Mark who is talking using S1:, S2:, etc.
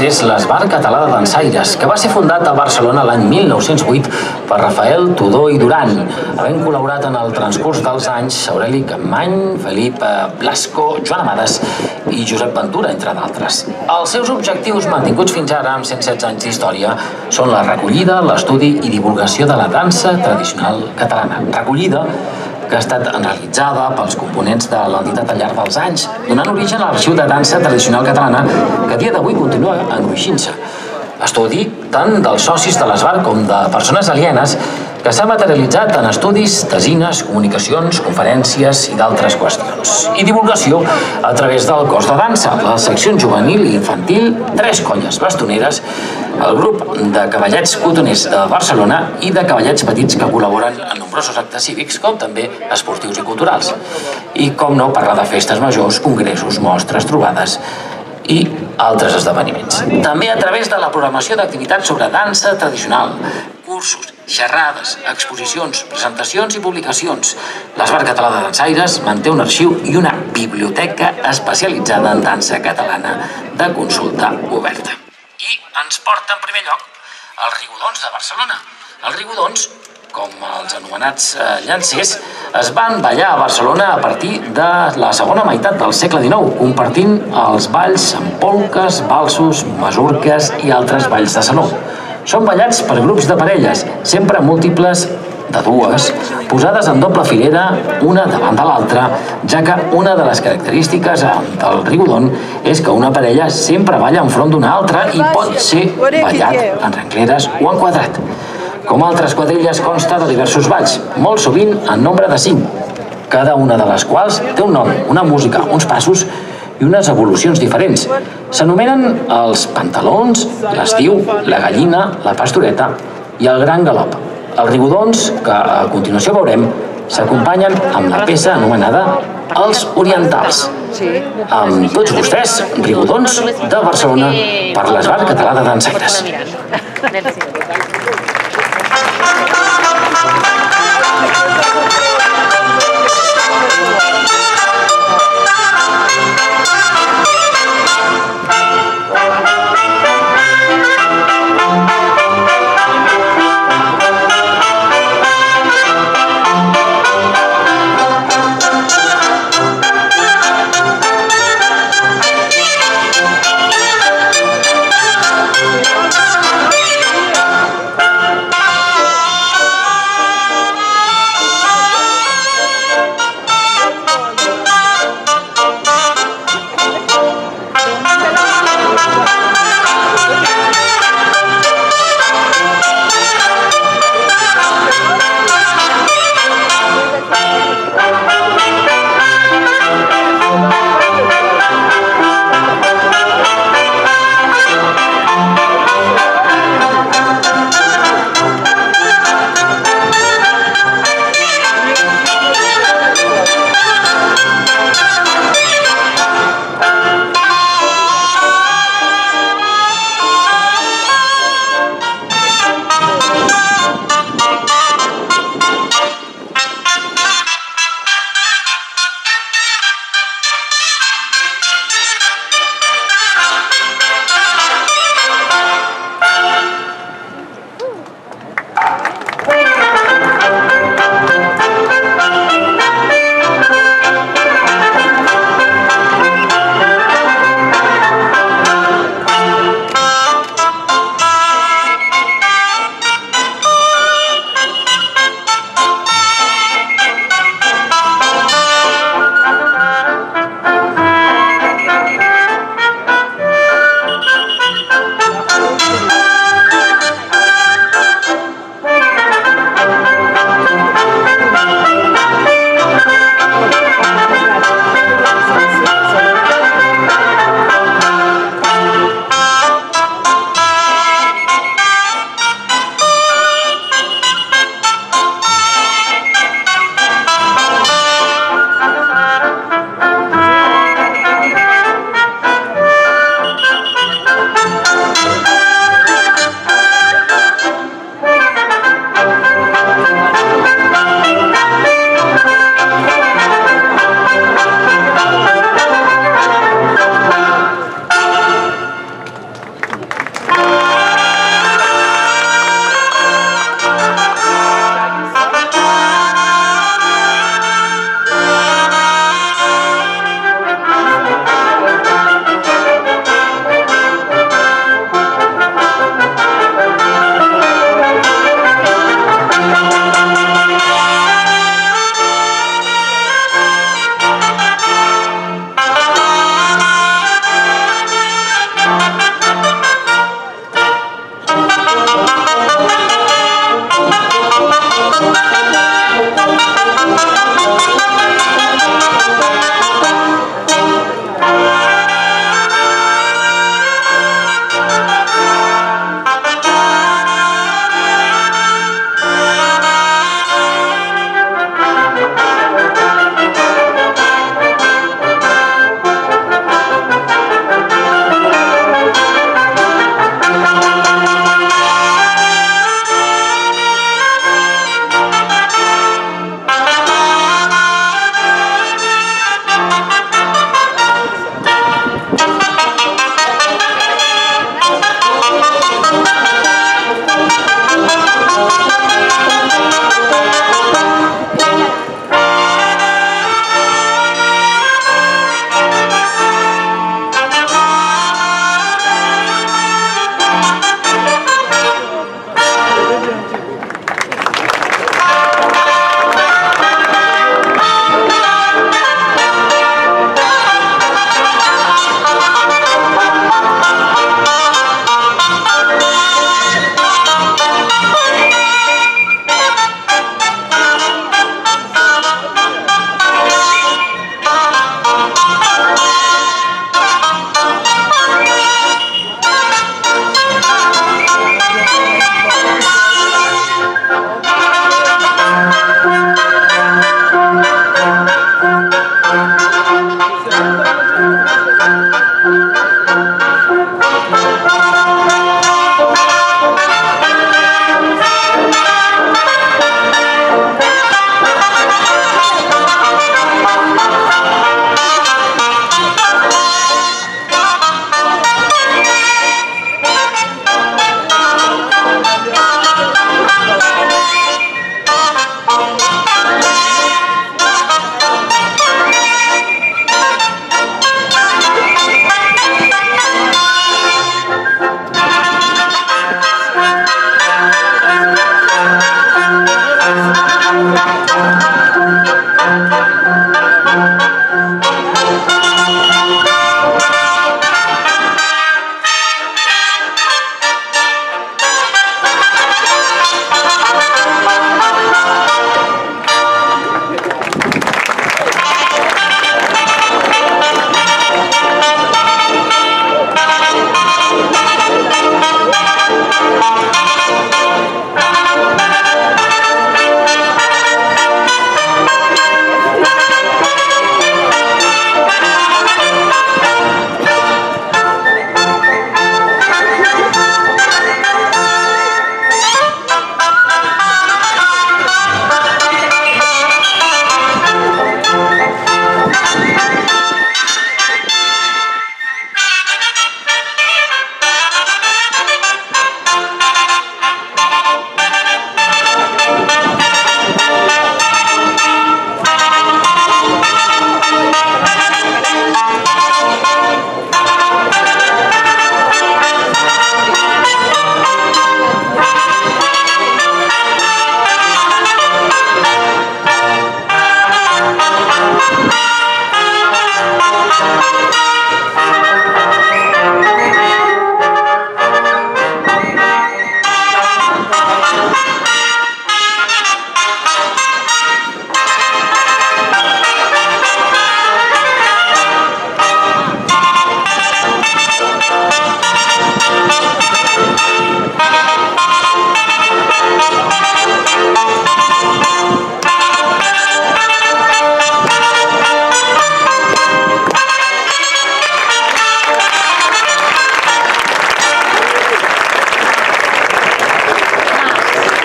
S1: és l'Esbart Català de Dansaires, que va ser fundat a Barcelona l'any 1908 per Rafael Tudó i Duran, havent col·laborat en el transcurs dels anys Aureli Capmany, Felip Blasco, Joan Amades i Josep Ventura, entre d'altres. Els seus objectius, mantinguts fins ara amb 116 anys d'història, són la recollida, l'estudi i divulgació de la dansa tradicional catalana. Recollida que ha estat realitzada pels components de l'entitat al llarg dels anys, donant origen a l'Arxiu de Dansa Tradicional Catalana, que a dia d'avui continua engruixint-se. Estudi tant dels socis de l'Esbart com de persones alienes, que s'ha materialitzat en estudis, tesines, comunicacions, conferències i d'altres qüestions. I divulgació a través del cos de dansa, les seccions juvenil i infantil, 3 colles bastoneres, el grup de cavallets cotoners de Barcelona i de cavallets petits que col·laboren en nombrosos actes cívics, com també esportius i culturals. I, com no, parlar de festes majors, congressos, mostres, trobades i altres esdeveniments. També a través de la programació d'activitats sobre dansa tradicional, cursos, xerrades, exposicions, presentacions i publicacions. L'Esbart Català de Dansaires manté un arxiu i una biblioteca especialitzada en dansa catalana de consulta oberta. I ens porta en primer lloc els Rigodons de Barcelona. Els Rigodons, com els anomenats llancers, es van ballar a Barcelona a partir de la segona meitat del segle XIX, compartint els balls amb polques, valsos, masurques i altres balls de saló. Són ballats per grups de parelles, sempre múltiples de dues, posades en doble filera, una davant de l'altra, ja que una de les característiques del rigodon és que una parella sempre balla enfront d'una altra i pot ser ballat en rencleres o en quadrat. Com altres quadrilles, consta de diversos balls, molt sovint en nombre de 5, cada una de les quals té un nom, una música, uns passos i unes evolucions diferents. S'anomenen els pantalons, l'estiu, la gallina, la pastoreta i el gran galop. Els rigodons, que a continuació veurem, s'acompanyen amb la peça anomenada Els Orientals. Amb tots vostès, rigodons de Barcelona per l'Esbart Català de Dansaires.
S2: Thank you.